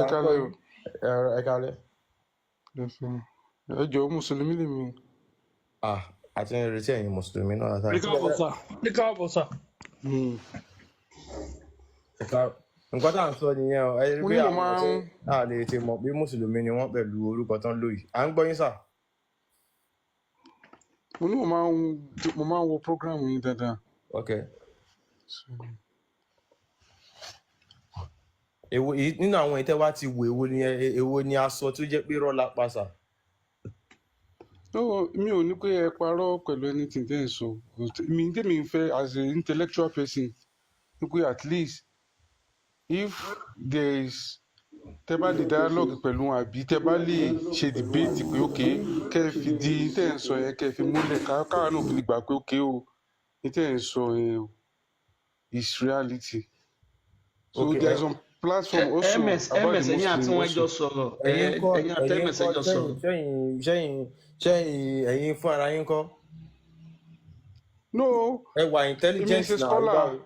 ẹ kálẹ́ o. ẹ kálẹ́. Ẹ jọ̀ọ́ mùsùlùmí lèmi. Àti ń retí ẹ̀yin mùsùlùmí náà látàrí. Ní káàbọ̀ sà. Nǹkan tá à ń sọ nìyẹn o. Ẹ rí pé àwọn ọ̀tẹ́ lè ti mọ̀ pé mùsùlùmí ni wọ́n pẹ̀lú orúkọ tán lóyìí. À ń gbọ́ yín sà. Mo ní mo máa ń wo program yín dáadáa. Ok. Nínú àwọn ìtẹ́ wá ti wò èwo ni aṣọ tó jẹ́ pé rọ́lá pàṣà. Mi ò ní pé ẹ parọ́ pẹ̀lú anything tẹ́ ẹ̀ sọ. Mi tẹ́mi ń fẹ́ as an intellectual person ní pé at least if there is tẹ́ bá lè dialogue pẹ̀lú wọn àbí tẹ́ bá lè ṣe debate pé ok kẹ́ ẹ fi di tẹ́ ẹ̀ ń sọ yẹn kẹ́ ẹ fi múlẹ̀ káwa náà fi lè gbà pé ok o ní tẹ́ ẹ̀ ń sọ yẹn is reality. So Okay, there is some platform also about the ẹ̀yin àti wọn jọ Muslim sọ̀rọ̀ ẹ̀yin àti ms jọ sọ̀rọ̀. Ṣẹ́yìn ẹ̀yin fún ara yín kọ́. No, Ẹ wà intelligent náà.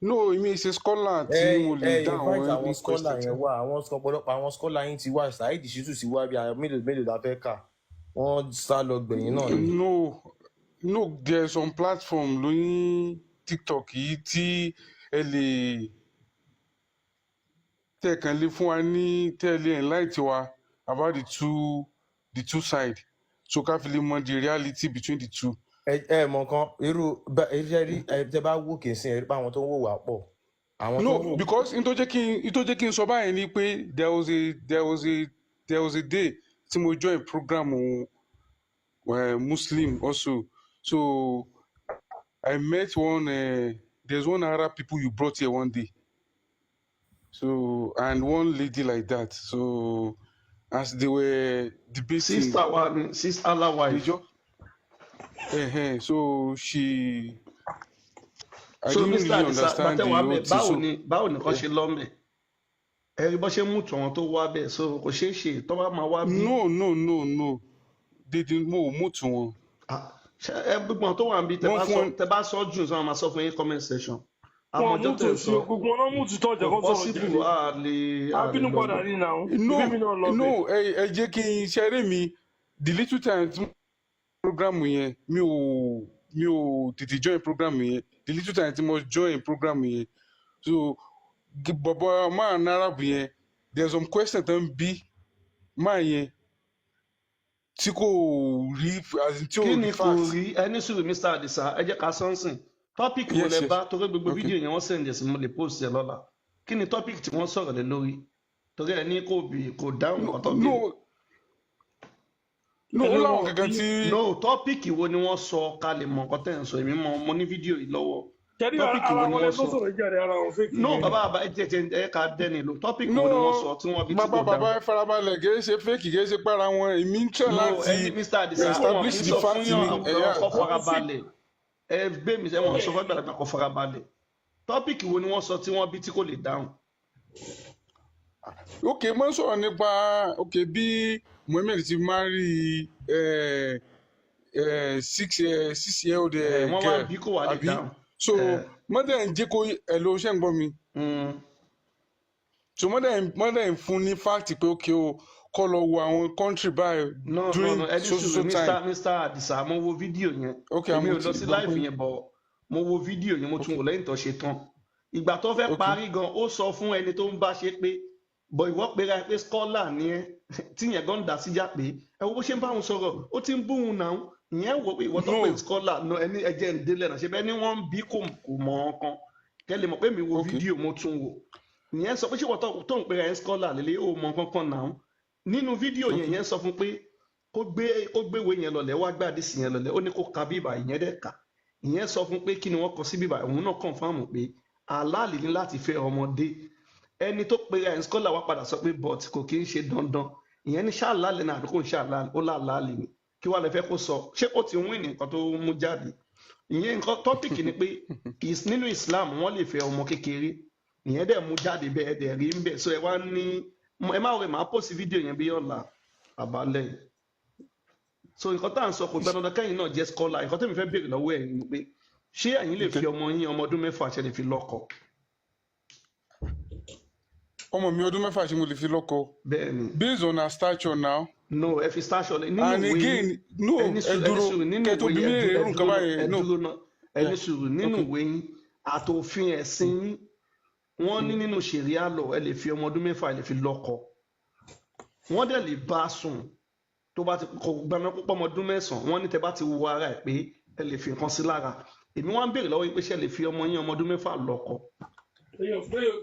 No, èmi ṣe scholar tí mo lè dá àwọn scholar yẹn wá àwọn ọ̀pọ̀lọpọ̀ àwọn scholar yín ti wá Saheed Shittu ti wá bí i mélòó la fẹ́ kà wọ́n sá lọ gbẹ̀yìn náà ni. No, there is some platform lórí TikTok yìí tí ẹ lè tẹ̀kàn lé fún wa ní tẹ́lẹ̀ enlighten wa about the two side so ká fi lè mọ the reality between the two. Ẹ mọ̀ kan irú ẹ bá wò kì í sin ẹ̀rí pé àwọn tó ń wò wá pọ̀. No, because n tó jẹ́ kí n sọ báyìí ni pé there was a day tí mo join program Muslim also so I met there's one Arab people you brought here one day so and one lady like that so as they were debating. Sister Allah wife. So she. I so didn't really understand the whole thing. Báwo ni kò ṣe lọ́mẹ̀? Ẹ̀rí bó ṣe mú tọ̀wọ́n tó wá bẹ́ẹ̀ so kò ṣeé ṣe tó bá máa wá bí. No. Dédé mo mú tù wọn. Gbogbo tó wà níbi tẹ bá sọ jù sọ máa sọ fún yín comment section. Wọ́n mú tò sí gbogbo wọn mú tù tọ́jà kan sọ̀rọ̀ jẹ́lẹ̀. Abínú padà rí náà. No, ẹ jẹ́ kí n ṣeré mi the little time tí program yẹn mi ò tètè join program yẹn the little time tí mo join program yẹn so bọ̀bọ̀ máa náírà bù yẹn there's some question tó ń bí máa yẹn tí kò rí tí ò rí fact. Kí ni kò rí ẹni sùúrù Mr. Adisa ẹ jẹ́ ká sọ́nsìn topic wo lẹ bá torí gbogbo fídíò yẹn wọ́n send sí mo lè post ẹ lọ́la kí ni topic tí wọ́n sọ̀rọ̀ lé lórí torí ẹni kò dáhùn ọ̀tọ̀ bí. No, topic wo ni wọ́n sọ kalẹ̀ mọ̀ nǹkan tẹ̀ ń sọ èmi mo ní fídíò yìí lọ́wọ́. Topic wo ni wọ́n sọ. No, bàbá ẹ ká dẹ́ni lò topic wo ni wọ́n sọ tí wọ́n bí tí kò dáhùn. Bàbá ẹ farabalẹ̀ kì í ṣe fake kì í ṣe para wọn èmi ń tẹ̀ láti establish the fact ni kọ́ farabalẹ̀ ẹ gbé mi sẹ́wọ̀n sọ fún gbàdàgbà kọ́ farabalẹ̀ topic wo ni wọ́n sọ tí wọ́n bí tí kò lè dáhùn. Ok, mo ń sọ̀rọ̀ nípa bí Mohammed ti marry 6-year-old girl wọ́n wá bí kò wá lè dáhùn. So mọ́dẹ̀ ń jẹ́ kó ẹ̀ ló ṣe ń gbọ́ mi. So mọ́dẹ̀ ń fún ní fact pé ok o kọ́ lọ wo àwọn country by during so time. Mr. Adisa mo wo fídíò yẹn èmi ò lọ sí live yẹn bọ̀ mo wo fídíò yẹn mo tún wò lẹ́yìn tó ṣe tán ìgbà tó fẹ́ parí gan ó sọ fún ẹni tó ń bá ṣe pé bọ̀ ìwọ pera pé scholar ni ẹ tíyẹn gan dá síjà pé ẹ wo bó ṣe ń bá òun sọ̀rọ̀ ó ti ń bóun náà ìyẹn wò pé ìwọ tó pè scholar ẹni ẹjẹ ń délẹ̀ náà ṣe bẹ́ẹ̀ ni wọ́n ń bí kò mọ̀ ọ́n kan kẹ́lẹ́ mọ̀ pé mi wo fídíò mo tún wò ìyẹn sọ pé ṣé ìwọ tó ń pera ẹ scholar lélẹ́ ó mọ̀ kankan náà nínú fídíò yẹn yẹn sọ fún pé kó gbéwèé yẹn lọlẹ̀ wá gbàdí sí yẹn lọlẹ̀ ó ní kó ka bíbà ìyẹn dẹ̀ kà ìyẹn sọ fún pé kí ni wọ́n kọ sí bíbà òun náà confirm pé àlàálì ní láti fẹ́ ọmọdé ẹni tó pe ẹ̀ ń scholar wá padà sọ pé but kò kí ń ṣe dandan ìyẹn ní ṣáàlálẹ̀ náà àbíkò ń ṣáàlálẹ̀ ó láàlálẹ̀ ni kí wàá lè fẹ́ kó sọ ṣé kò ti win nǹkan tó mú jáde ìyẹn nǹkan tọ́pìkì ni pé nínú Islam wọ́n lè fẹ́ ọmọ kékeré ìyẹn dẹ̀ mú jáde bẹ́ẹ̀ dẹ̀ rí ń bẹ̀ so ẹ wá ní ẹ má rẹ̀ máa post fídíò yẹn bí ọ̀la àbálẹ̀ so nǹkan tá à ń sọ kò gbẹ dandan kẹ́yìn náà jẹ́ scholar nǹkan tẹ́mi fẹ́ béèrè lọ́wọ́ ẹ̀ ni pé ṣé ẹ̀yin lè fi ọmọ yín ọmọ ọdún 6 ṣe lè fi lọ́kọ. ọmọ mi ọdún mẹ́fà ṣé mo lè fi lọ́kọ. bẹ́ẹ̀ni. based on her stature now. no ẹ fi stature nínú and ìwé again no ẹ dúró kẹtó bí mi rè rún kaba yẹn no. ẹni sùúrù nínú ìwé yín àtòfin ẹ̀sìn yín wọ́n ní nínú ṣẹ̀ríà lọ ẹ lè fi ọmọ ọdún mẹ́fà ẹ lè fi lọ́kọ wọ́n dẹ̀ lè bá a sùn tó bá ti kọ gbàmọ́ púpọ̀ ọmọ ọdún mẹ́sàn-án wọ́n ní tẹ bá ti wo ara ẹ̀ pé ẹ lè fi nǹkan sí lára èmi wọ́n á béèrè lọ́wọ́ yín pé ṣé ẹ lè fi ọmọ yín ọmọ ọdún mẹ́fà lọ́kọ.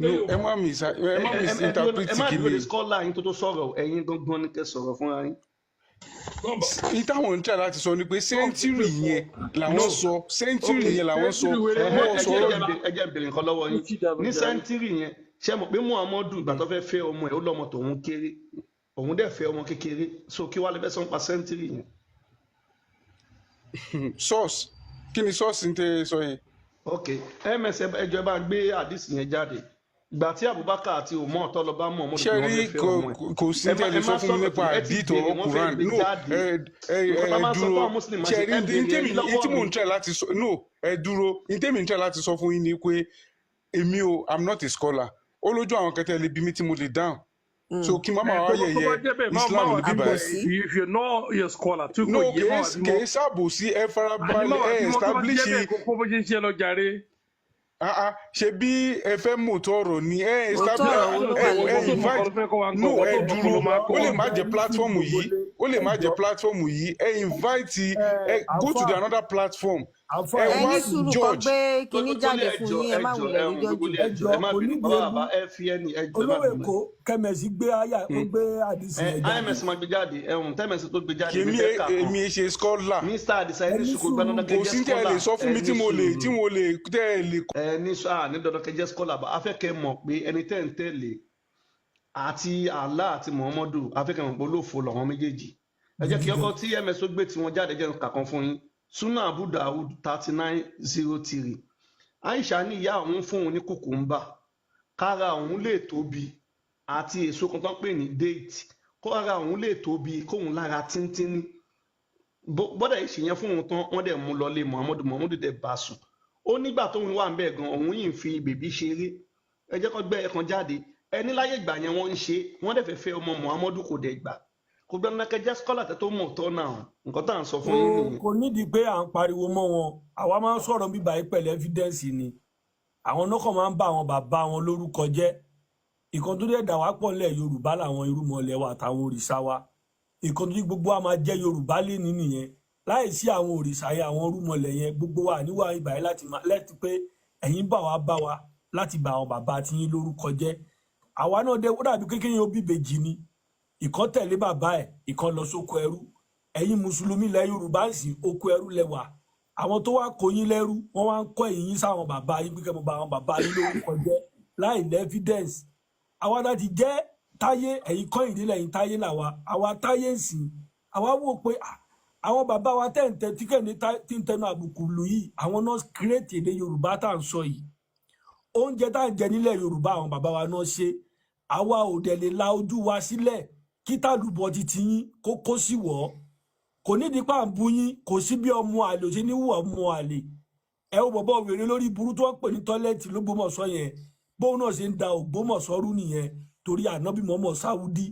no ẹ má misinterpret ẹ má dúró de kìíní. scholar yín tó sọ̀rọ̀ ẹ̀yin gangan ní kẹ́ sọ̀rọ̀ fúnra yín. ní táwọn ń tẹ̀ láti sọ ni pé sẹ́ńtírì yẹn làwọn sọ sẹ́ńtírì yẹn làwọn sọ wọ́n sọ̀rọ̀. ẹ jẹ́ bèrè nǹkan lọ́wọ́ yín ní sẹ́ńtírì yẹn ṣé mọ̀ pé Muhammadu ìgbà tó fẹ́ fẹ́ ọmọ ẹ̀ ó lọ́mọ tòun kéré òun dẹ̀ fẹ́ ọmọ kékeré so kí wàá lè fẹ́ sọ nípa sẹ́ńtírì yẹn. source kí ni source ń tẹ sọ yẹn. ok ms ẹjọ ẹ bá gbé àdìsí yẹn jáde ìgbà tí Abubakar àti Umar tó lọ bá mọ ọmọdé ṣe rí kò sí tẹ́lẹ̀ sọ fún mi nípa àdìtò Quran no ẹ dúró ṣe rí tí mò ń tẹ̀ láti sọ no ẹ dúró ntẹ́mi ń tẹ̀ láti sọ fún yín ni pé èmi o I'm not a scholar ó lójú àwọn kẹtẹ lè bí mi tí mo lè dáhùn so kí mama wa yẹ̀yẹ́ Islam ní bíbá ẹ. if you know your scholar tí kò no yé máa bí kì í sábò sí ẹ farabalẹ̀ ẹ establish. kókó bó ṣe ń ṣe lọ jàre. ṣe bí ẹ fẹ́ mú tọrọ ni ẹ establish ẹ invite no ẹ dúró ó lè má jẹ́ platform yìí ó lè má jẹ́ platform yìí ẹ invite ẹ go to the another platform. ẹni sùúrù kọ gbé kinní jáde fún yín ẹ má wulẹ̀ lójoojú. ẹ má bínú bàbá ẹ fi ẹni ẹ jọ ẹ má olówó bínú. èkó kẹmẹsì gbé àyà ó gbé àdìsí ẹ jáde. ims máa gbé jáde tms tó gbé jáde kèmí èmi ṣe scholar mr adisa ẹni sùkò gbẹ dandan kò kẹjẹ sí tẹ́ ẹ lè sọ fún mi tí mo lè tẹ́ ẹ lè. ẹni sọ ní dandan kẹjẹ scholar bá afẹ́kẹ́ mọ̀ pé ẹni tẹ́ ń tẹ̀lé àti Allah àti Muhammadu afẹ́kẹ́ mọ̀ pé olófo lọ́wọ́ méjèèjì ẹ jẹ́ kí ọkọ tí ms ó gbé tí wọ́n jáde jẹ́ kàkan fún yín Sunnah Abu Dawud 3903 Aisha ní ìyá òun fún òun ní kùkùmbà kára òun lè tóbi àti èso kan tó ń pè ní date kára òun lè tóbi kóun lára tíntínní bọ́dà ìṣìyẹn fún òun tán wọ́n dẹ̀ mú lọlé Muhammadu dẹ̀ bá sùn ó nígbà tóun wà ń bẹ̀ gan òun yìí ń fi bèbí ṣeré ẹ jẹ́ kó gbé ẹ̀kan jáde ẹni láyé ìgbà yẹn wọ́n ń ṣe wọ́n dẹ̀ fẹ́ fẹ́ ọmọ Muhammadu kò dẹ̀ gbà kò gbẹ́nu náà kẹjẹ́ skọ́là tẹ́ tó mọ̀ tọ́ náà nǹkan tá à ń sọ fún yín nìyẹn. kò nídìí pé à ń pariwo mọ́ wọn àwa máa ń sọ̀rọ̀ bíbá yìí pẹ̀lú evidence ni àwọn nọkàn máa ń bá àwọn bàbá wọn lórúkọ jẹ́ ìkan tó dẹ̀ dà wá pọ̀ lẹ̀ Yorùbá làwọn irúmọlẹ̀ wa àtàwọn òrìṣà wa ìkan tó dé gbogbo wa máa jẹ́ Yorùbá lé ní nìyẹn láì sí àwọn òrìṣà yẹn àwọn irúmọlẹ̀ yẹn gbogbo wa níwà ibà yìí láti pé ẹ̀yin bá wa láti bá àwọn bàbá tí yín lórúkọ jẹ́ àwa náà dé ó dàbí kékeré yẹn ó bíbejì ni ìkan tẹ̀lé bàbá ẹ̀ ìkan lọ sóko ẹrú ẹ̀yin mùsùlùmí ilẹ̀ Yorùbá ń sìn oko ẹrú lẹ́wà àwọn tó wá kó yín lẹ́rú wọ́n wá ń kọ́ ẹ̀yìn sáwọn bàbá yín pé kẹ́ mo bá àwọn bàbá yín lórúkọ jẹ́ láì lẹ́ evidence àwa náà ti jẹ́ táyé ẹ̀yin kọ́ ìdílé ẹ̀yin táyé làwa àwa táyé ń sìn àwa wò pé àwọn bàbá wa tẹ̀ǹtẹ̀ tí kẹ́ni tí ń tẹnu àbùkù lù yìí àwọn náà create èdè Yorùbá tá à ń sọ yìí oúnjẹ tá à ń jẹ nílẹ̀ Yorùbá àwọn bàbá wa náà ṣe àwa ò dẹ̀ lè la ojú wa sílẹ̀ kí tàlùbọ̀ ti ti yín kó sí wọ́ kò nídìí pa ń bu yín kò sí bí ọmọ àlè ò ṣe ní wù ọmọ àlè ẹ ó bọ̀bọ̀ wèrè lórí burú tó ń pè ní tọ́lẹ́ẹ̀tì l'Ógbómọ̀ṣọ́ yẹn bóun náà ṣe ń da Ògbómọ̀ṣọ́ rú nìyẹn torí ànábì mọ́mọ́ Sáúdí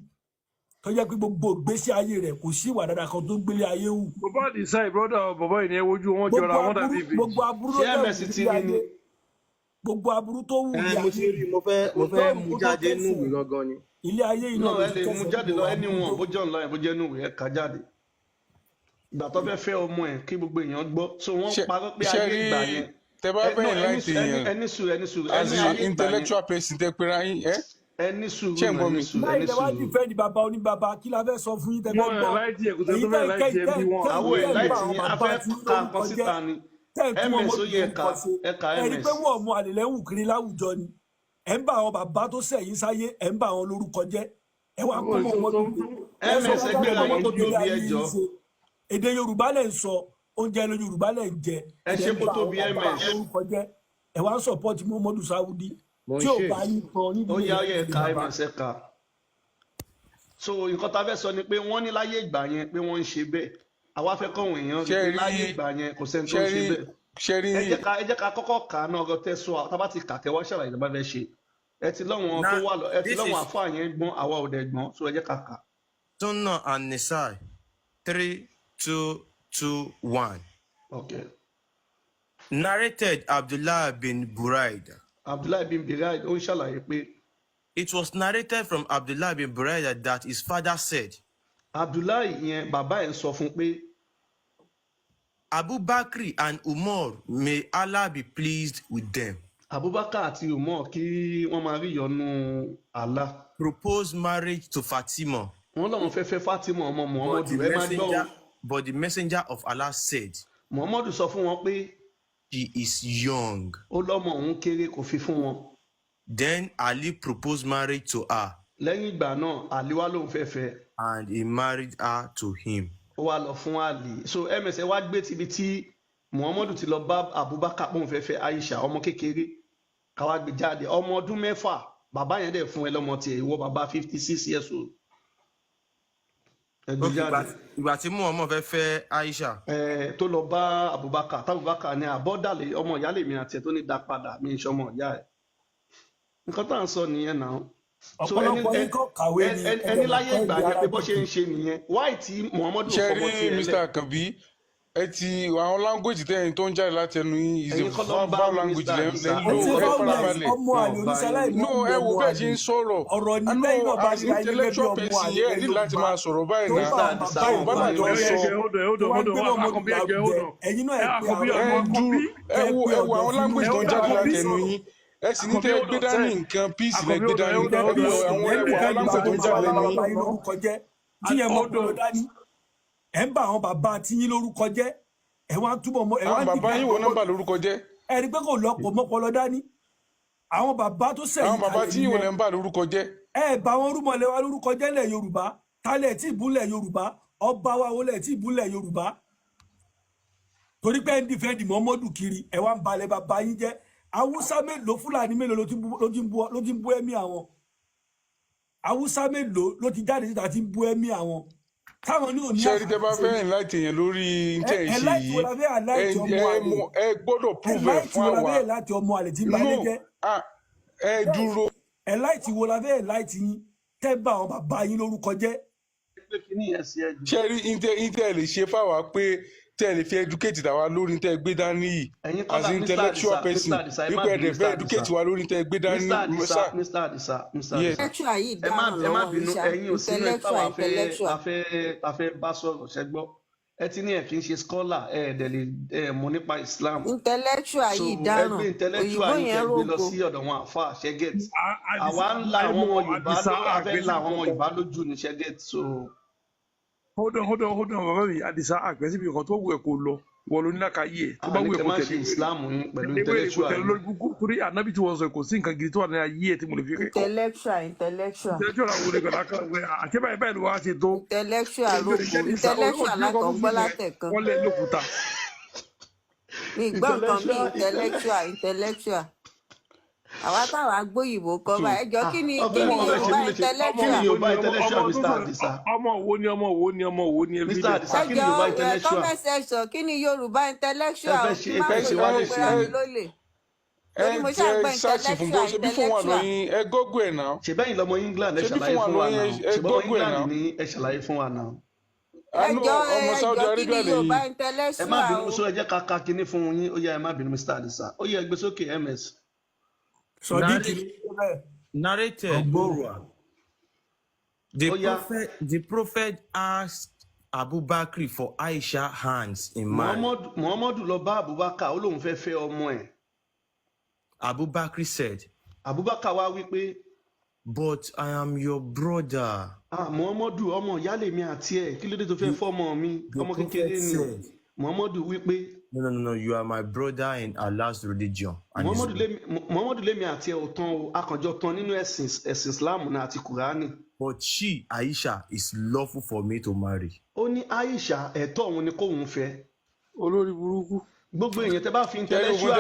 tó jẹ́ pé gbogbo ìgbésí ayé rẹ̀ kò sí ìwà dáadáa kan tó ń gbélé ayé wù. bàbá àdìsá ìbúrọ́dà bàbá yìí ni ẹ wojú wọn jọra wọn dàbí ìbejì. gbogbo aburú tó wù ní ayé gbogbo aburú tó wù ní ayé. mo fẹ́ mú jáde nínú ìwé gangan ni. ilé ayé yìí náà ẹ lè mú jáde lọ ẹni wọn bó jẹ́ online bó jẹ́ inú ìwé ẹ kà jáde ìgbà tó fẹ́ fẹ́ ọmọ ẹ̀ kí gbogbo èèyàn gbọ́ so wọ́n parọ́ pé ayé ìgbà yẹn tẹ bá bẹ́ẹ̀ láìpẹ́ yẹn ẹni sùúrù as an intellectual person tẹ pera yín ẹni sùúrù láì lè wá dìfẹ́ ní bàbá oníbàbá kí la fẹ́ sọ fún yín tẹ́lẹ̀ gbọ́ àwọn ẹ̀ láìtì yẹn afẹ́ ká nǹkan síta ni ms ó yẹ ẹ̀ka ms. ẹ̀rí pé wọ́n mú àlèlẹ́wù kiri láwùjọ ni ẹ̀ ń bá àwọn bàbá tó sẹ̀yìn sáyé ẹ̀ ń bá àwọn lórúkọ jẹ́ ẹ̀ wá kọ́ mọ́ ọmọdé ms ẹgbẹ́ ra yín kó tóbi ẹjọ́ èdè Yorùbá lẹ̀ ń sọ oúnjẹ ló Yorùbá lẹ̀ ń jẹ ẹ ṣe kó tóbi ms ẹ̀ wá ń sọ̀pọ̀tì Muhammadu Sáúdí tí ò bá yín tán níbi ó yá ẹ̀ka ms ẹ̀ka so nǹkan tá a fẹ́ sọ ni pé wọ́n ní láyé ìgbà yẹn pé wọ́n ń ṣe bẹ́ẹ̀ àwa fẹ́ kọ́wọn èèyàn ní láyé ìgbà yẹn kò sẹ́ni tó ń ṣe bẹ́ẹ̀ ẹ jẹ́ ká kọ́kọ́ kà á náà ọgọ́ tẹ́sọ̀ tábà ti kà kẹwàá ṣàlàyé tó bá fẹ́ ṣe ẹ ti lọ́wọ́n tó wà lọ ẹ ti lọ́wọ́n àfáà yẹn gbọ́n àwa ò dẹ̀ gbọ́n so ẹ jẹ́ kàkà. Sunnah and Nisai 3, 2, 2, 1. Okay. Narrated Abdullah bin Buraida. Abdullah bin Buraida ó ń ṣàlàyé pé. It was narrated from Abdullah bin Buraida that his father said. Abdullah yẹn bàbá ẹ̀ ń sọ fún pé. Abu Bakr and Umar, may Allah be pleased with them. Abubakar àti Umar kí wọ́n máa rí ìyọ́nú Allah. Proposed marriage to Fatima. Wọ́n lọ́wọ́ fẹ́ fẹ́ Fatima ọmọ Muhammadu ẹ máa gbọ́. But the messenger of Allah said. Muhammadu sọ fún wọn pé. She is young. Ó lọ́mọ òun kéré kò fi fún wọn. Then Ali proposed marriage to her. Lẹ́yìn ìgbà náà Ali wá lóun fẹ́ fẹ́. And he married her to him. Ó wá lọ fún Ali. So ms wá gbé tibi tí Muhammadu ti lọ bá Abubakar pòun fẹ́ fẹ́ Aisha ọmọ kékeré káwá gbé jáde ọmọ ọdún 6 bàbá yẹn dẹ̀ fún ẹ lọ́mọ tiẹ̀ ìwọ bàbá 56 years old. Ìgbà tí Muhammad fẹ́ fẹ́ Aisha. Tó lọ bá Abubakar tábùbakar ní àbọ̀dàlẹ̀ ọmọ ìyá lèmi àti ẹ̀ tó ní dá padà mi ìṣọmọ ìyá ẹ̀. Nǹkan tá à ń sọ nìyẹn náà. Ọ̀pọ̀lọpọ̀ yín kọ́ kàwé ni ẹni láyé ìgbà yẹn pé bó ṣe ń ṣe nìyẹn wáì tí Muhammadu fọmọ tiẹ̀ lẹ. Mr. Akabi ẹ ti àwọn language tẹ́yìn tó ń jáde láti ẹnu yín is a verbal language lẹ́yìn ló ẹ farabalẹ̀. No ẹ wo bẹ́ẹ̀ ṣe ń sọ̀rọ̀ no as intellectual person yẹn ní láti máa sọ̀rọ̀ báyìí náà báwo bàbá jọ sọ. ẹ wo àwọn language tó ń jáde láti ẹnu yín ẹ sì ní tẹ́ gbé dání nǹkan peace lẹ gbé dání àwọn language tó ń jáde lẹ́nu yín. tíyẹn mọ́ tó dání ẹ ń bá àwọn bàbá tí yín lórúkọ jẹ́ ẹ wá túbọ̀ mọ́ ẹ wá àwọn bàbá yín wo nọ́mbà lórúkọ jẹ́. ẹ rí pé kò lọ́pọ̀ mọ́pọlọ dání àwọn bàbá tó sẹ́yìn àwọn bàbá tí yín wo nọ́mbà lórúkọ jẹ́. ẹ bá wọn rúmọlẹ̀ wa lórúkọ jẹ́ lẹ̀ Yorùbá tálẹ̀ tí ìbúlẹ̀ Yorùbá ọba wa wọlé tí ìbúlẹ̀ Yorùbá torí pé ń dìfẹ́ǹdì Muhammadu kiri ẹ wá ń balẹ̀ bàbá yín jẹ́ Haúsá mélòó Fúlàní mélòó ló ti ń bú ẹ̀mí àwọn Haúsá mélòó ló ti jáde síta ti ń bú ẹ̀mí àwọn táwọn ní òní àṣà ṣe rí tẹ bá fẹ́ enlighten yẹn lórí ntẹ̀ ìṣe yìí ẹ gbọ́dọ̀ prove ẹ̀ fún àwa láti ọmọ àlè tí bá lé jẹ́ ẹ dúró. enlighten wo la fẹ́ enlighten yín tẹ́ bá àwọn bàbá yín lórúkọ jẹ́. ṣe rí ntẹ̀ lè ṣe fáwa pé tẹ́ lè fi educate tàwa lórí tẹ́ gbé dání yìí as intellectual person wípé ẹ̀dẹ̀ fẹ́ educate wa lórí tẹ́ gbé dání. Mr. Adisa intellectual yìí dáhùn lọ́wọ́ ẹ̀yin ò sínú ẹ̀ táwa afẹ́ bá sọ̀rọ̀ ṣẹ́gbọ́ ẹ ti ní ẹ̀ kì í ṣe scholar ẹ̀ẹ́dẹ̀ lè mọ̀ nípa Islam. Intellectual yìí dáhùn òyìnbó yẹn rògbò lọ sí ọ̀dọ̀ wọn àfa ṣẹ́gẹ̀t àwa ń la àwọn ọmọ Yorùbá afẹ́ la àwọn ọmọ Yorùbá lójú ní ṣẹ́gẹ̀t so. Hold on, bàbá mi Adisa àgbẹ̀sí mi kan tó wù ẹ̀ kó lọ wọ́n ló ní láka yí ẹ̀ tó bá wù ẹ̀ kó tẹ̀lé Islam pẹ̀lú intellectual yìí. Torí ànábì tí wọ́n sọ kò sí nǹkan gidi tó wà ní ayé ẹ̀ tí mo lè fi kẹ́kọ̀ọ́. Intellectual àwọn olè kọ̀ọ̀dà kan wẹ̀ àti báyìí ló wá ṣe tó. Intellectual ló kù intellectual látọ̀ gbọ́ látẹ̀kan. Wọ́n lé lókùúta. Mi gbọ́ nǹkan bí intellectual. Àwa táwa gbóyìnbó kọ́ bá ẹjọ́ kí ni Yorùbá intellectual. Mr. Adisa. Ọmọ wo ni Mr. Adisa kí ni Yorùbá intellectual. Comment section kí ni Yorùbá intellectual. Má fẹ́ ṣe wá lè ṣe. ẹ ṣáàṣì fún gbọ́ ṣe bí fún wa lóyún ẹ gógó ẹ̀ náà. ṣe bẹ́yìn lọ́mọ England ẹ ṣàlàyé fún wa náà ṣe bọ́mọ England ni ẹ ṣàlàyé fún wa náà. ẹjọ́ kí ni Yorùbá intellectual. ẹ má bínú sọ ẹ jẹ́ ká ka kinní fún yín ó yá ẹ má bínú Mr. Adisa ó yá ẹ gbé sókè MS. Narrated. The prophet asked Abu Bakr for Aisha hands in marriage. Muhammadu lọ bá Abubakar ó lóun fẹ́ fẹ́ ọmọ ẹ̀. Abu Bakr said. Abubakar wá wí pé. But I am your brother. Muhammadu ọmọ ìyá lèmi àti ẹ̀ kí ló dé tó fẹ́ fọ́mọ mi ọmọ kékeré ni. Muhammadu wí pé. No, you are my brother in Allah's religion. Muhammadu lèmi àti ẹ̀ ò tán o akànjọ tán nínú ẹ̀sìn Islam náà àti Kùránì. But she, Aisha, is lawful for me to marry. Ó ní Aisha ẹ̀tọ́ òun ni kóun fẹ́. Olórí burúkú. Gbogbo èèyàn tẹ́ bá fi intellectual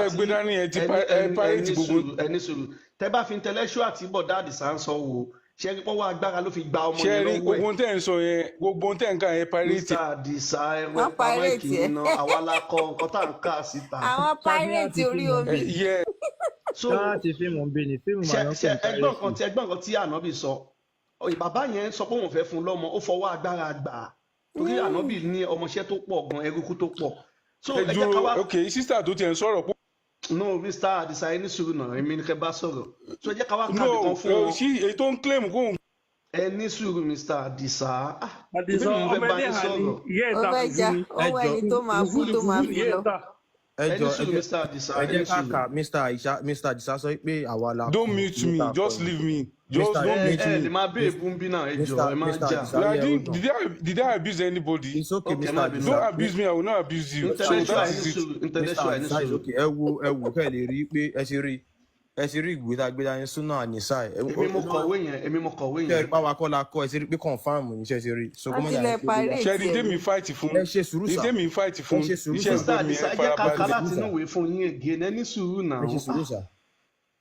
ẹni sùúrù tẹ́ bá fi intellectual tí bọ̀dá Àdìsá ń sọ wò ṣe é pọ́wọ́ agbára ló fi gba ọmọ yẹn lọ́wọ́ ẹ̀. gbogbo tẹ́ ń sọ yẹn gbogbo tẹ́ ń ká yẹn pirate. Mr. Àdìsá ẹ̀rọ pàmẹ́kì iná àwa la kọ nǹkan tá à ń kà síta. àwọn pirate orí omi. so láti fíìmù ń bí ni fíìmù máa ń ṣe kọ̀ǹpárẹ́sì. ẹgbọ́n kan tí ànábì sọ bàbá yẹn sọ pé òun fẹ́ fún lọ́mọ ó fọwọ́ agbára gbà á torí ànábì ní ọmọọṣẹ́ tó pọ̀ gan eruku tó pọ̀ so ẹ jẹ́ ká wá. ok sísá tó tiẹ̀ ń sọ̀rọ̀ pọ̀. no Mr. Adisa ẹni sùúrù náà èmi ni kẹ́ bá sọ̀rọ̀ so ẹ jẹ́ ká wá káàdì kan fún wọn. sí èyí tó ń claim kó ń. ẹni sùúrù Mr. Adisa Adisa ọmọ ẹni àní ìyá ẹ̀ta kò fún mi. ọwọ́ ẹni tó máa bú tó máa fi lọ. ẹjọ ẹ jẹ́ ká Mr. Adisa sọ pé àwa la. don't mute me just leave me just don't mute me. ẹ máa bẹ́ẹ̀ bú bí náà ẹjọ ẹ máa jà. did I abuse anybody? It's okay, Mr. Adisa. Don't abuse me, I will not abuse you. Intellectual ẹni sùúrù. ẹ wo kẹ́ lè rí pé ẹ ti rí ìwé tá a gbé dání súnà ànísà ẹ. èmi mo kọ̀wé yẹn. ṣe báwa kọ́ la kọ́ ẹ ti rí pé confam ní ṣe ti rí. ṣe ni dé fight fún. ẹ ṣe sùúrù sà. ìdé mi fight fún. Mr. Adisa ẹ jẹ́ ká kà láti inú ìwé fún yín again ẹni sùúrù náà. ẹ ṣe sùúrù sà.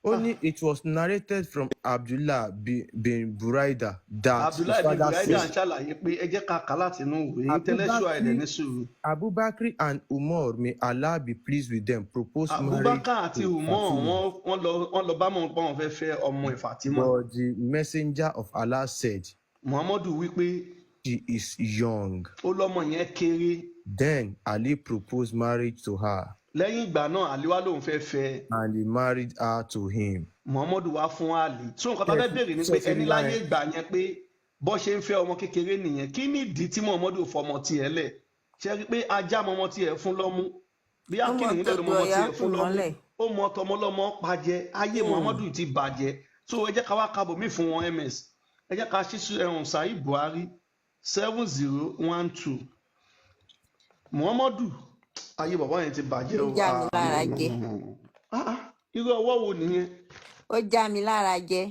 ó ní it was narrated from Abdullah bin Buraida that Abdullah bin Buraida ń ṣàlàyé pé ẹ jẹ́ ká kà láti inú ìwé intellectual ẹ̀ ní sùúrù. Abubakar and Umar, may Allah be pleased with them, proposed marriage. Abubakar àti Umar wọ́n lọ bá mọ̀ pé wọ́n fẹ́ fẹ́ ọmọ ẹ̀ Fatima. But the messenger of Allah said, Muhammadu wípé she is young. ó lọ́mọ yẹn kéré. Then Ali proposed marriage to her. Lẹ́yìn ìgbà náà Ali wá lóun fẹ́ fẹ́. And he married her to him. Muhammadu wá fún Ali. tí nǹkan tó fẹ́ bèrè ni pé ẹni láyé ìgbà yẹn pé bọ́ ṣe ń fẹ́ ọmọ kékeré nìyẹn kí ni ìdí tí Muhammadu fọmọ tiẹ̀ lẹ̀ ṣe rí pé ajá mọmọ tiẹ̀ fún lọ́mú bí akínní ń lẹ́nu mọmọ tiẹ̀ fún lọ́mú ó mọ tọmọlọ́mọ pàjẹ́ ayé Muhammadu ti bàjẹ́ so ẹ jẹ́ ká wá kábọ̀ mí fún wọn ms ẹ jẹ́ ká ṣí Sahih Buhari 7012 Muhammadu ayé bàbá yẹn ti bàjẹ́ o. ó já mi lára jẹ. irú ọwọ́ wo nìyẹn. ó já mi lára jẹ.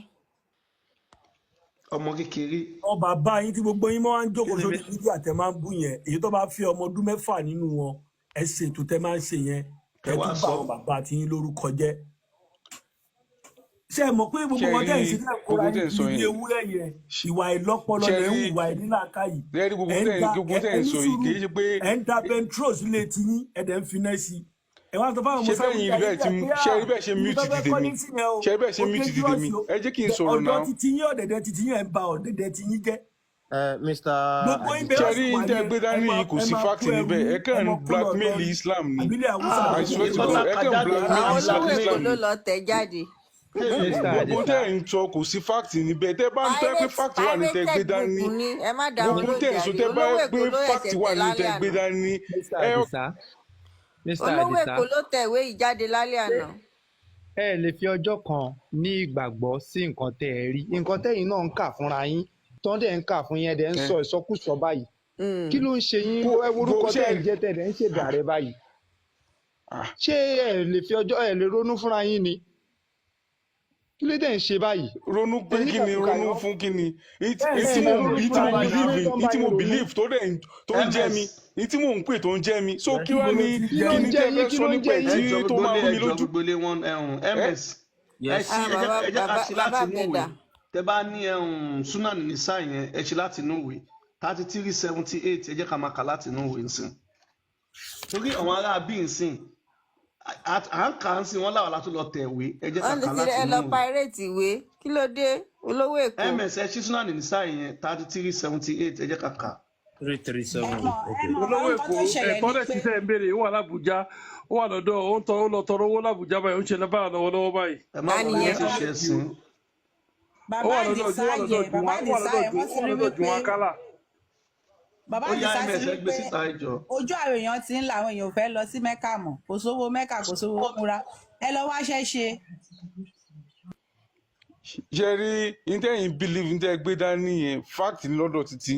ọmọ kékeré. ọ bàbá yín tí gbogbo yín máa ń jókòó sórí fídíò àtẹ máa ń bú yẹn èyí tó bá fi ọmọ ọdún mẹ́fà nínú wọn ẹ ṣètò tẹ máa ń ṣe yẹn ẹ tún bá àwọn bàbá tí yín lórúkọ jẹ́. ṣé ẹ mọ̀ pé gbogbo wọn tẹ̀ ń ṣe náà kóra ní ilé ewúrẹ́ yẹn ìwà ìlọ́pọlọ lẹ̀ ń ìwà ìnílàkàyè ẹ̀ ń da bentros lé tiyín ẹ̀ dẹ̀ ń finá sí i. ẹ wá sọ fáwọn ọmọ sáwọn ìyá yìí ṣe rí bẹ́ẹ̀ ṣe mute dìde mi ṣe rí bẹ́ẹ̀ ṣe mute dìde mi ẹ jẹ́ kí n sọ̀rọ̀ náà. ọ̀dọ́ titi yín ọ̀dẹ̀dẹ̀ titi yín ẹ̀ ń ba ọ̀dẹ̀dẹ̀ ti yín jẹ́. Mr. Ṣẹ́rí ń tẹ́ gbé dání yìí kò sí fact níbẹ̀ ẹ kàn ń blackmail Islam ni I swear to God ẹ kàn ń blackmail Islam olówó èkó ló lọ tẹ̀ jáde. gbogbo tẹ́ ń sọ kò sí fact níbẹ̀ tẹ́ bá ń tẹ́ pé fact wà ní tẹ́ gbé dání gbogbo tẹ́ ń sọ tẹ́ bá gbé fact wà ní tẹ́ gbé dání. olówó èkó ló tẹ̀wé ìjáde lálẹ́ àná. ẹ lè fi ọjọ́ kan ní ìgbàgbọ́ sí nǹkan tẹ́ ẹ rí nǹkan tẹ́yìn náà ń kà fúnra yín tán dẹ̀ ń kà fún yẹn dẹ̀ ń sọ ìsọkúsọ báyìí kí ló ń ṣe yín orúkọ tẹ́ ẹ jẹ́ tẹ́ ẹ ń ṣèdà rẹ báyìí ṣé ẹ lè fi ọjọ́ ẹ lè ronú fúnra yín ni kí ló dẹ̀ ń ṣe báyìí. ronú pé kí ni ronú fún kí ni ìtí mo believe tó ń jẹ́ mi ìtí mo ń pè tó ń jẹ́ mi so kí wá ní kí ni tẹ́ fẹ́ sọ nípa èyí tó máa ń mi lójú. ms ẹ jẹ́ ká ṣe láti mú ìwé tẹ bá ní Sunan Nisa yẹn ẹ ṣe láti inú ìwé 3378 ẹ jẹ́ ká máa kà láti inú ìwé nsìn torí àwọn ará bí nsìn à ń kà ń sìn wọn láwọn látó lọ tẹ̀wé ẹ jẹ́ ká kà láti inú ìwé. ẹ lọ pirate ìwé kí ló dé olówó èkó. ms ẹ ṣí Sunan Nisa yẹn 3378 ẹ jẹ́ ká kà. 337 olówó èkó ẹ̀tọ́ rẹ̀ ti tẹ̀ ń béèrè ó wà l'Ábùjá ó wà lọ́dọ̀ ó lọ tọrọ owó l'Ábùjá báyìí ó ń ṣe lọ́wọ́lọ́wọ́ báyìí. ẹ má wọlé ẹ ti ṣe ẹsìn. Bàbá Àdìsá yẹn wọ́n ti rí wípé bàbá Àdìsá ti rí pé ojú àwọn èèyàn ti ń la àwọn èèyàn fẹ́ lọ sí Mẹ́kà mọ́ kò sówó Mẹ́kà kò sówó múra ẹ lọ wáṣẹ́ ṣe. ṣe rí intẹ́yìn believe intẹ́ gbé dání yẹn fact ní lọ́dọ̀ títí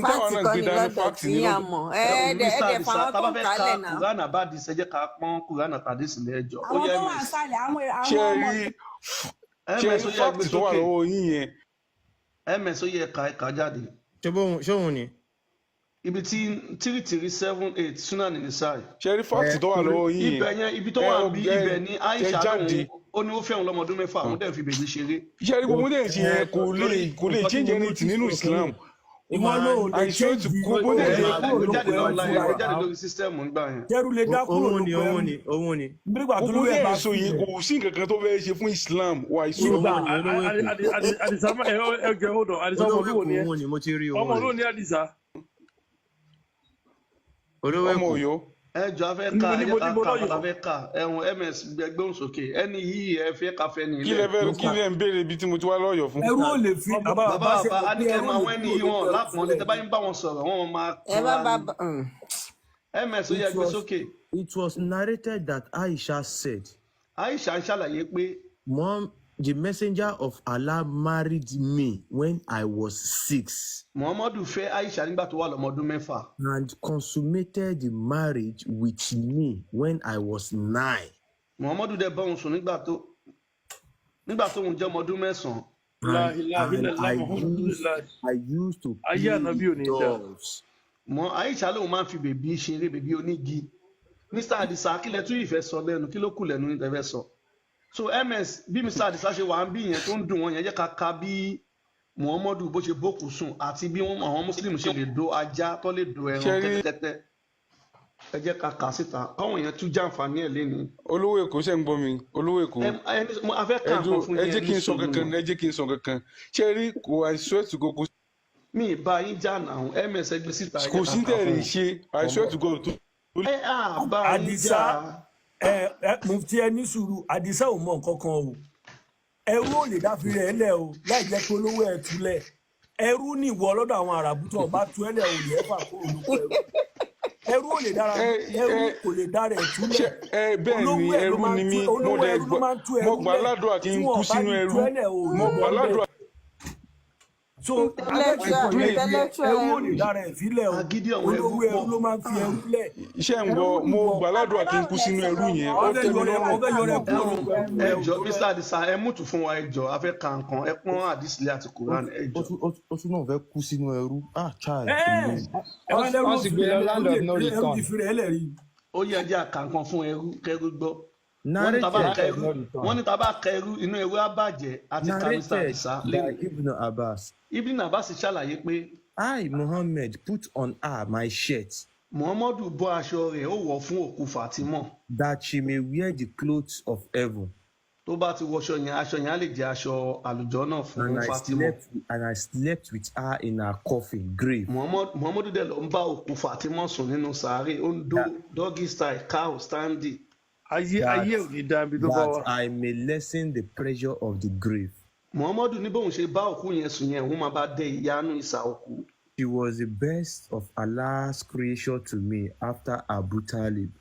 fact kọ́ ni lọ́dọ̀ tí yàn mọ̀ ẹ̀ẹ́dẹ̀ fáwọn tó ń kalẹ̀ náà. kùránà bá di ṣẹjẹ ká pọ́n kùránà tàdé sílẹ̀ ẹjọ́. àwọn tó wà sálẹ̀ àwọn ọmọ ṣe fact tó wà lọ́wọ́ yín yẹn. ms ó yẹ ẹ̀ka jáde. ṣé òun ni. ibi tí 3378 Sunan Nisa. ṣe rí fact tó wà lọ́wọ́ yín yẹn. ibẹ̀ yẹn ibi tó wà bí ibẹ̀ ní Aisha lóhun ó ní ó fẹ́ràn lọ́mọdún mẹ́fà àwọn dẹ̀ fi bèbí ṣeré. ṣe rí gbogbo dẹ̀ ṣe yẹn kò lè change anything nínú Islam ìwọ ló lè change jáde lórí system nígbà yẹn. kẹrù lè dá kúrò lóko ẹrú òun ni. nígbà tó lóye bá fi yẹn kò sí nǹkan kan tó fẹ́ ṣe fún Islam wà ìṣó. Àdìsá ẹgbẹ́ ọ̀dọ̀ Àdìsá ọmọ olúwo ni ẹ ọmọ olúwo ni Àdìsá. ọmọ Ọ̀yọ́. Ẹjọ́ afẹ́ ká afẹ́ ká ẹ̀hún ms gbẹgbẹ́ òsòkè ẹni yìí ẹ fẹ́ ká fẹ́ ní ilé. kí lẹ ń béèrè ibi tí mo ti wá lọ́yọ̀ fún. ẹrú ò lè fi bàbá adìkẹ́ máa wọ́n ẹni yìí wọn lápọn ní tẹ́bá yín bá wọn sọ̀rọ̀ wọn máa kọ́ ms ó yẹ gbé sókè. It was narrated that Aisha said. Aisha ń ṣàlàyé pé. Mom, the messenger of Allah married me when I was 6. Muhammadu fẹ́ Aisha nígbà tó wà lọ́mọdún 6. And consummated the marriage with me when I was 9. Muhammadu dẹ̀ bá òun sùn nígbà tó òun jẹ́ ọmọdún 9. I used to play with dolls. Aisha lóun máa ń fi bèbí ṣeré bèbí onígi. Mr. Adisa kílẹ̀ tún ìfẹ́ sọ lẹ́nu kí ló kù lẹ́nu ní tẹ́fẹ́ sọ. So ms bí Mr. Adisa ṣe wà ń bí yẹn tó ń dùn wọn yẹn jẹ́ ká ka bí Muhammadu bó ṣe bókù sùn àti bí àwọn Muslim ṣe lè do ajá tó lè do ẹran kẹ́tẹ́kẹ́tẹ́ ẹ jẹ́ ká kà síta káwọn èèyàn tún jàǹfààní ẹ̀ lé ní. olówó Èkó ṣe ń gbọ́ mi olówó Èkó ẹ jẹ́ kí n sọ kankan ṣe rí kò àìsàn ẹ̀tù gbogbo. mi ìbá yín jà náà ms ẹgbẹ́ síta. kò sí tẹ̀lé ṣe àìsàn ẹ̀tù gbogbo tó. Àdìsá mufti ẹni sùúrù Àdìsá ò mọ nǹkan kan o ẹrú ò lè dáfi rẹ̀ lẹ̀ o láì jẹ́ pé olówó ẹ̀ túlẹ̀ ẹrú ní ìwọ lọ́dọ̀ àwọn àràbù tó ọba tú ẹlẹ̀ ò lè ẹ̀fà kó olùkọ́ ẹrú ò lè dára ẹrú kò lè dára ẹ̀ túlẹ̀ bẹ́ẹ̀ ni ẹrú ni mí mo gbà ládùúrà kí n kú sínú ẹrú mo gbà ládùúrà. So ẹrú ò lè dára ẹ̀ fílẹ̀ o olówó ẹrú ló máa ń fi ẹrú lẹ̀. iṣẹ́ ń bọ̀ mo gbà ládùúrà kí n kú sínú ẹrú yẹn. ẹjọ́ Mr. Adisa ẹ mútu fún wa ẹjọ́ afẹ́ kankan ẹ pọ́n àdìsílẹ̀ àti Quran ẹjọ́. ó tún náà fẹ́ kú sínú ẹrú. wọ́n sì gbé lọ land of no return. ó yẹ ẹjẹ́ àkànkan fún ẹrú kẹrú gbọ́. wọ́n ní tàbá kẹrú inú ẹrú á bàjẹ́ àti Mr. Adisa lẹ́yìn. Ibn Abbas ṣàlàyé pé. I, Muhammad, put on her my shirt. Muhammadu bọ́ aṣọ rẹ̀ ó wọ̀ fún òkú Fatima. That she may wear the clothes of heaven. Tó bá ti wọṣọ yẹn aṣọ yẹn á lè jẹ́ aṣọ àlùjọ náà fún Fatima. And I slept with her in her coffin grave. Muhammadu dẹ̀ lọ ń bá òkú Fatima sùn nínú sàárè ó ń dó doggy style cow standing. Ayé ò ní dábí tó bá wà. That I may lessen the pressure of the grave. Muhammadu ní bóun ṣe bá òkú yẹn sùn yẹn òun máa bá dé ìyanu ìsà òkú. She was the best of Allah's creation to me after Abu Talib.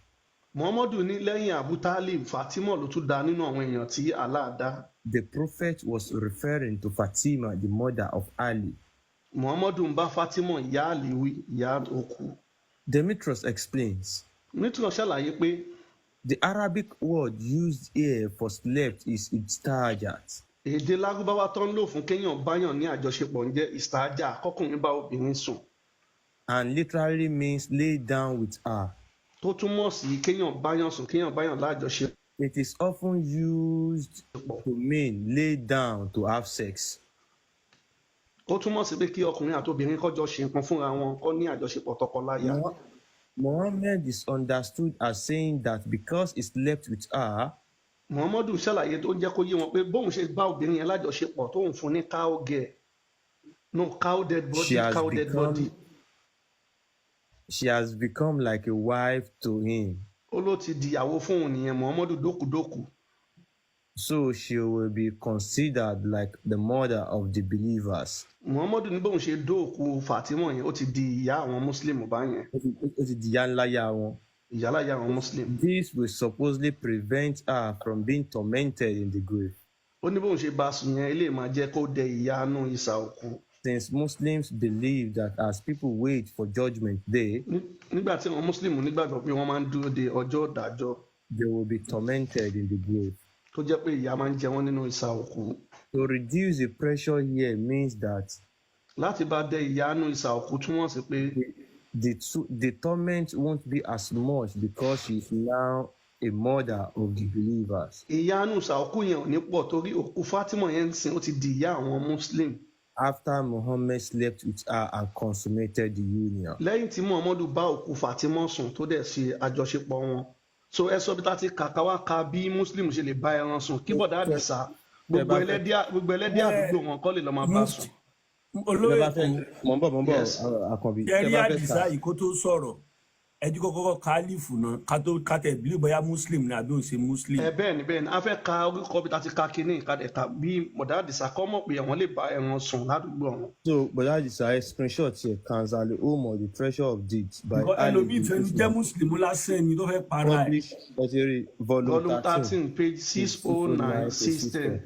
Muhammadu ní lẹ́yìn Abu Talib Fatima ló tún dá nínú àwọn èèyàn tí Allah dá. The prophet was referring to Fatima, the mother of Ali. Muhammadu ń bá Fatima ìyá Ali wí ìyá òkú. Demetrius explains. Demetrius ṣàlàyé pé. The Arabic word used here for slept is istajat. Èdè Lárúbáwá tó ń lò fún kéèyàn báyàn ní àjọṣepọ̀ ń jẹ́ ìstájà kọkùnrin bá obìnrin sùn. And literally means lay down with her. Tó túmọ̀ sí kéèyàn báyàn sùn kéèyàn báyàn lájọṣepọ̀. It is often used to mean lay down to have sex. Ó túmọ̀ sí pé kí ọkùnrin àti obìnrin kọ́jọ ṣe nǹkan fúnra wọn kó ní àjọṣepọ̀ tọkọláya. Muhammad is understood as saying that because he slept with her. Muhammadu ṣàlàyé tó jẹ́ kó yé wọn pé bóun ṣe bá obìnrin yẹn lájọṣepọ̀ tóun fún ní cow dead body. She has become like a wife to him. Ó ló ti di ìyàwó fún òun nìyẹn Muhammadu dókùdókù. So she will be considered like the mother of the believers. Muhammadu ní bóun ṣe dóòkú Fatima yẹn ó ti di ìyá àwọn Muslim báyẹn. Ó ti di ìyá ńlá yá wọn. Ìyálàyà àwọn Muslim. This will supposedly prevent her from being tormented in the grave. Ó ní bóun ṣe bá sùn yẹn ilé máa jẹ́ kó dẹ ìyanu ìsà òkú. Since Muslims believe that as people wait for judgment day. Nígbà tí àwọn Muslim nígbàgbọ́ pé wọ́n máa ń dúró de ọjọ́ ìdájọ́. They will be tormented in the grave. Tó jẹ́ pé ìyà máa ń jẹ wọ́n nínú ìsà òkú. To reduce the pressure here means that. Láti bá dẹ ìyanu ìsà òkú túmọ̀ sí pé. The torment won't be as much because she is now a mother of the believers. Ìyanu ìsà òkú yẹn ò ní pọ̀ torí òkú Fatima yẹn ń sìn ó ti di ìyá àwọn Muslim. after Muhammad slept with her and consummated the union. lẹ́yìn tí muhammadu bá òkú fatima sùn tó dẹ̀ ṣe àjọṣepọ̀ wọn so ẹ sọ bí tá ti kàkà wá ka bí muslim ṣe lè bá ẹran sùn kí bọ̀dá àdìsá gbogbo ẹlẹ́dẹ̀ àdúgbò wọn kọ́ lè lọ máa bá sùn. olóyè mọ̀ ń bọ̀ Àkànbí. ẹ̀rí àdìsá yìí kó tó sọ̀rọ̀ ẹjú kọ́kọ́ kálífù náà ká tẹ̀ bí bóyá muslim ni àbí òsè muslim. bẹ́ẹ̀ ni a fẹ́ ka orúkọ bí tá ti ka kínní ìkadẹ̀ka bí bọ̀dá àdìsá kọ́ mọ̀ pé àwọn lè bá ẹran sùn ládùúgbò wọn. So bọ̀dá àdìsá ẹ screenshot here cancel the home of the treasure of deeds by ẹlòmíì fẹ́ jẹ́ muslim lásán ni tó fẹ́ para ẹ̀. volume 13 page 609 610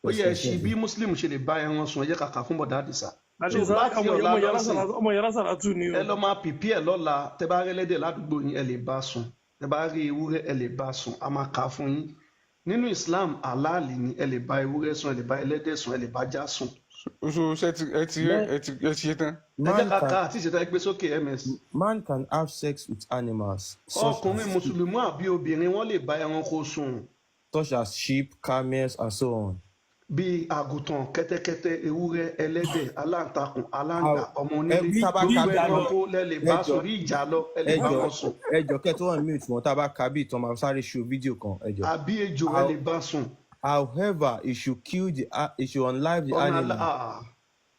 ó yẹ ṣì bí muslim ṣe lè bá ẹran sùn ẹ jẹ́ kàkà fún bọ̀dá àdìsá. ọmọ yàrá sàràtú ni o. ẹ lọ máa pìpì ẹ lọ́la tẹ bá rí ẹlẹ́dẹ̀ ládùúgbò yín ẹ lè bá sùn tẹ bá rí ewúrẹ́ ẹ lè bá sùn a máa kà á fún yín nínú Islam àlàálì ni ẹ lè bá ewúrẹ́ sùn ẹ lè bá ẹlẹ́dẹ̀ sùn ẹ lè bá já sùn. oṣù ẹ ti ṣe tán. ẹ jẹ́ kàkà àti ìṣẹ̀tà ẹgbẹ́ sókè ms. Man can have sex with animals. ọkùnrin mùsùlùmí àbí obìnrin wọ́n lè bá ẹranko sùn. such as sheep, camels and so on. Bíi àgùntàn, kẹ́tẹ́kẹ́tẹ́, ewúrẹ́, ẹlẹ́dẹ̀, aláǹtakùn, aláǹgbá, ọmọ onílé, gbogbo ẹranko lẹ́lẹ̀ bá sùn bí ìjàlọ ẹlẹ́ bá wọn sùn. ẹjọ kẹtọ wọn mute wọn tá a bá ka bí ìtàn máa sáré ṣe fídíò kan ẹjọ. àbí ejò ẹlẹ́ bá sùn. However, it should unalive the animal.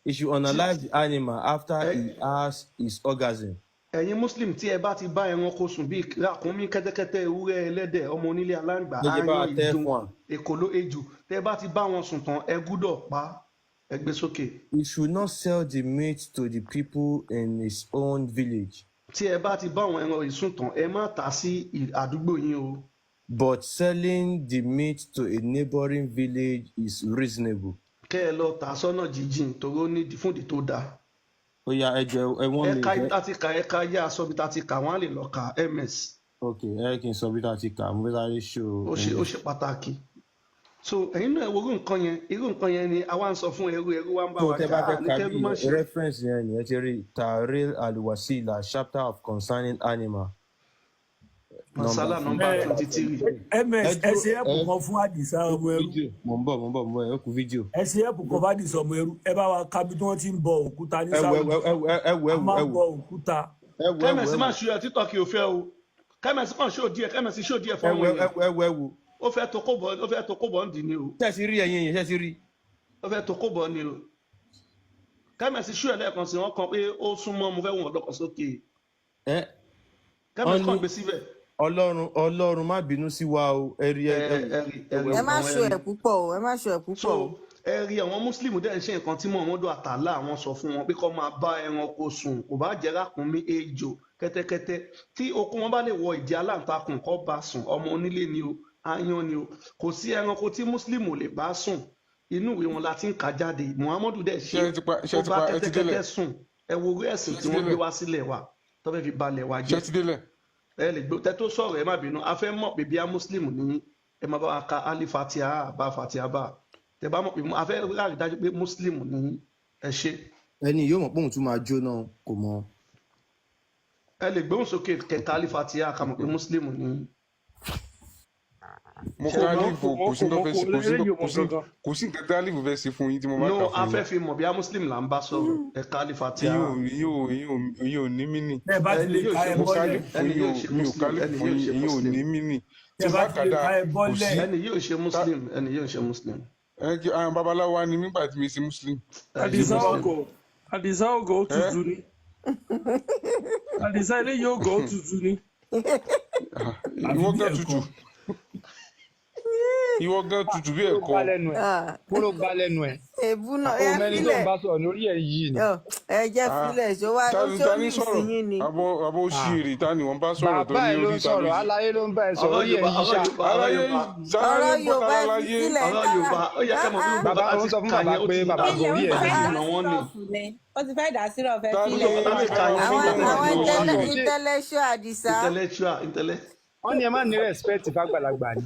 It should unalive the animal after he has his orgasm. Ẹ̀yin Muslim tí ẹ bá ti bá ẹranko sùn bíi Rakunmi, kẹ́tẹ́kẹ́tẹ́, ewúrẹ́, ẹlẹ́dẹ̀, ọmọ onílé, aláǹgbá, aáyán, ìdun, èkòló, ejò tẹ́ bá ti bá wọn sùn tán ẹ gbúdọ̀ pa ẹ gbé sókè. He should not sell the meat to the people in his own village. Tí ẹ bá ti bá àwọn ẹran ìsùn tán ẹ má tà sí àdúgbò yín o. But selling the meat to a neighboring village is reasonable. Kẹ́ ẹ lọ tà sọ́nà jíjìn torí ó ní fúndì tó dáa. Ó yá ẹjọ ẹwọn mi. Ẹ̀ka ibi tá ti kà ẹ̀ka yá aṣọ ibi tá ti kà wọ́n á lè lọ kà ms. Ok ẹ kì í sọ ibi tá ti kà mo fẹ́ sáré ṣó. Ó ṣe pàtàkì. So ẹ̀yin náà wo irú nǹkan yẹn ni àwa ń sọ fún ẹrú wa ń bá wa ká ní kẹ́rù má ṣe. Reference yẹn ni ẹ ti rí Tahrir al-Wasila chapter of concerning animal. Masala number 23. ms ẹ ṣe ẹ̀pù kan fún Àdìsá ọmọ ẹrú. mo ń bọ̀ ẹ kú fídíò. ẹ ṣe ẹ̀pù kan fún Àdìsá ọmọ ẹrú ẹ bá wa kábi tí wọ́n ti ń bọ òkúta ní sáwọ́. ẹ máa bọ òkúta. kẹ́mẹ̀sì máa ṣe títọ́ kí o fẹ́ o kẹ́mẹ̀sì máa ṣó díẹ̀ fún àwọn èèyàn. ó fẹ́ tó kó bọ̀ ń dì ní o. tẹ̀sí rí ẹyin yẹn tẹ̀sí rí. ó fẹ́ tó kó bọ̀ ní o. kẹ́mẹ̀sì ṣú ẹ̀ lẹ́ẹ̀kan sí wọn kan pé ó súnmọ́ mo fẹ́ wọn lọ́kàn sókè. kẹ́mẹ̀sì kan gbé síbẹ̀. Ọlọ́run má bínú sí wa o ẹ má ṣó ẹ púpọ̀ o. so ẹ rí àwọn Muslim dẹ́ ń ṣe nǹkan tí Muhammadu àtàlà àwọn sọ fún wọn pé kó máa bá ẹranko sùn kò bá jẹ́ Rakunmi, ejò, kẹ́tẹ́kẹ́tẹ́ tí okun wọn bá lè wọ ìdí aláǹtakùn kó bá sùn ọmọ onílé ni o aáyán ni o kò sí ẹranko tí Muslim ò lè bá sùn inú ìwé wọn la ti ń kà jáde Muhammadu dẹ̀ ṣe ó bá kẹ́tẹ́kẹ́tẹ́ sùn ẹ wo orí ẹ̀sìn tí wọ́n gbé wá sílẹ̀ wa tó fẹ́ fi balẹ̀ wa jẹ́ ẹ lè gbé tẹ́ tó sọ̀rọ̀ ẹ má bínú a fẹ́ mọ̀ pé bí a Muslim ní ẹ má bá wa ka alifatia bá fatia bá tẹ́ bá mọ̀ pé a fẹ́ rárí dájú pé Muslim ní ẹ ṣe. ẹni yóò mọ̀ pé òun tún máa jó náà kò mọ̀. ẹ lè gbóhùn sókè kẹta alifatia ká mọ̀ pé Muslim ní. mo kọ́ alifu kò sí nǹkan tí alifu fẹ́ ṣe fún yín tí mo bá kà fún yín. no a fẹ́ fi mọ̀ bí a Muslim là ń bá sọ̀rọ̀ ẹ̀ka alifatia. yóò ní mí nì. ẹ bá ti lè ka ẹ bọ́lẹ̀ mi ò kálí fún yín yóò ní mí nì. ẹ bá ti lè ka ẹ bọ́lẹ̀. ẹni yóò ṣe Muslim. àwọn babaláwo wa ni nígbà tí mi ṣe Muslim. Àdìsá ògò ó tutù ni Àdìsá eléyìí ògò ó tutù ni. Ìwọ gan tutù bí ẹ̀kọ́. kúrò gbá lẹ́nu ẹ̀. èbú náà ẹ mẹ́ni tó ń bá sọ̀rọ̀ lórí ẹ̀ yìí ni. ẹ jẹ́ filẹ̀ ṣó wá ó ní ìsinyìí ni. àbọ̀ òṣèré ta ni wọ́n bá sọ̀rọ̀ tó ní orí ta lójú. bàbá ẹ̀ ló ń sọ̀rọ̀ aláyé ló ń bá ẹ sọ̀rọ̀ orí ẹ̀ yìí ṣá. ọ̀rọ̀ Yorùbá ìfilẹ̀ bàbá òun sọ fún bàbá pé bàbá kò rí ẹ̀ yìí. ó ti fẹ́ dà sírọ̀ fẹ́ filẹ̀. àwọn intellectual Àdìsá. wọ́n ní ẹ má ní respect fàgbàlagbà ni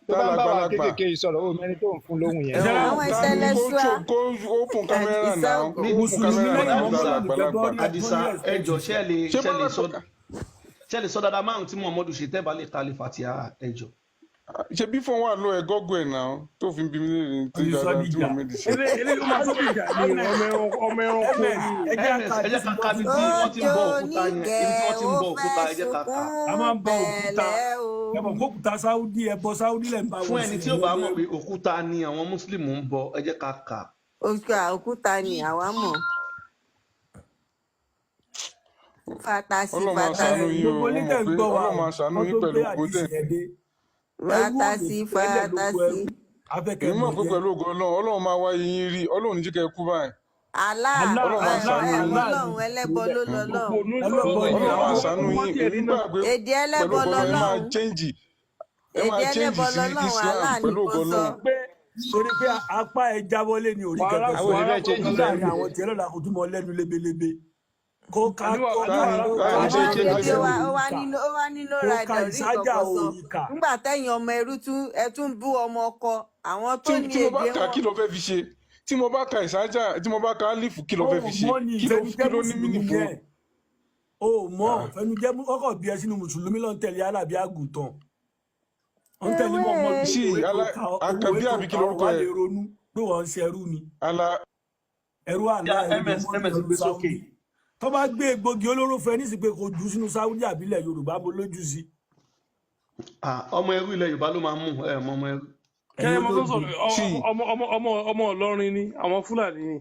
tó bá ń bá wa kéékèèké yìí sọ̀rọ̀ ó mẹ́ni tó ń fún lóhùn yẹn. àwọn intellectual kó open camera náà open camera náà àgbàlagbà. Àdìsá ẹjọ ṣe lè sọ dáadáa márùn tí Muhammadu ṣe tẹ́ bá lè ka alifatia ẹjọ. ṣe bí fún wa lọ ẹ gọgọ ẹ náà tó fi bí mi lè tí dáadáa tí mo méjì ṣe. ilé ó máa sọ́dọ̀ ìjà ni ọmọ ẹranko ni. ẹ jẹ́ ká bí tí wọ́n ti ń bọ òkúta yẹn ibi tí wọ́n ti ń bọ òkúta ẹ jẹ́ ká kà. a máa ń bọ òkúta ẹbọ òkúta sáúdí ẹbọ sáúdí lẹ ń bá wọn sí. fún ẹni tí ó bá mọ̀ pé òkúta ni àwọn mùsùlùmí ń bọ ẹ jẹ́ ká kà. òkúta ni àwa mọ̀. Fantasi gbogbo oníkẹ́ ń gbọ́ wa Ọlọ́run máa ṣàánú yín pẹ̀lú ògo tẹ̀. fantasi. èmi mọ̀ pé pẹ̀lú ògo Ọlọ́run máa wá yín rí Ọlọ́run ní jíkẹ́ kú báyìí. Ọlọ́run ẹlẹ́bọ ló lọ́lọ́run. Ọlọ́run máa ṣàánú yín èmi gbàgbé èdè ẹlẹ́bọ pẹ̀lú ògo Ọlọ́run ẹ máa lọ́lọ́run. change èdè ẹlẹ́bọ sí lọ́lọ́run Islam aláàní pẹ̀lú kò ògo sọ. Ọlọ́run. torí pé apá ẹ jábọ́lé ni orí kẹ̀kẹ́ àwọn òní bẹ́ẹ̀ change láàrin àwọn tiẹ̀ lọ́la kò túmọ̀ lẹ́nu lebelebe kó ká ó wá nínú rádà orí sájà kọ̀ọ̀kan sọ òyìnká. nígbà tẹ́yìn ọmọ ẹrú ẹ tún bú ọmọ ọkọ àwọn tó ní tí mo bá èdè kà kí wọn. ló fẹ́ fi ṣe tí mo bá ka ìsájà tí mo bá ka lífù kí ló fẹ́ fi ṣe kí ló ní mínì fún. o mọ fẹnujẹ ọkọ bí ẹ sínú mùsùlùmí ló ń tẹ̀lé alábí àgùntàn ó ń tẹ̀lé mọ ọmọ sí àkàbí àbí kí lórúkọ ẹ ronú pé wọn ń ṣe ẹrú ni ẹrú àlá ms tó bá gbé egbògi olóró fẹ nísìsiyìí pé kò jù sínú sáúdí àbílẹ̀ Yorùbá mo lójú sí. ọmọ ẹrú ilẹ̀ Yorùbá ló máa mú ẹ mọ ọmọ ẹrú. kẹ́hìn mo tó sọ̀rọ̀ ọmọ Ìlọrin ni àwọn Fúlàní ni.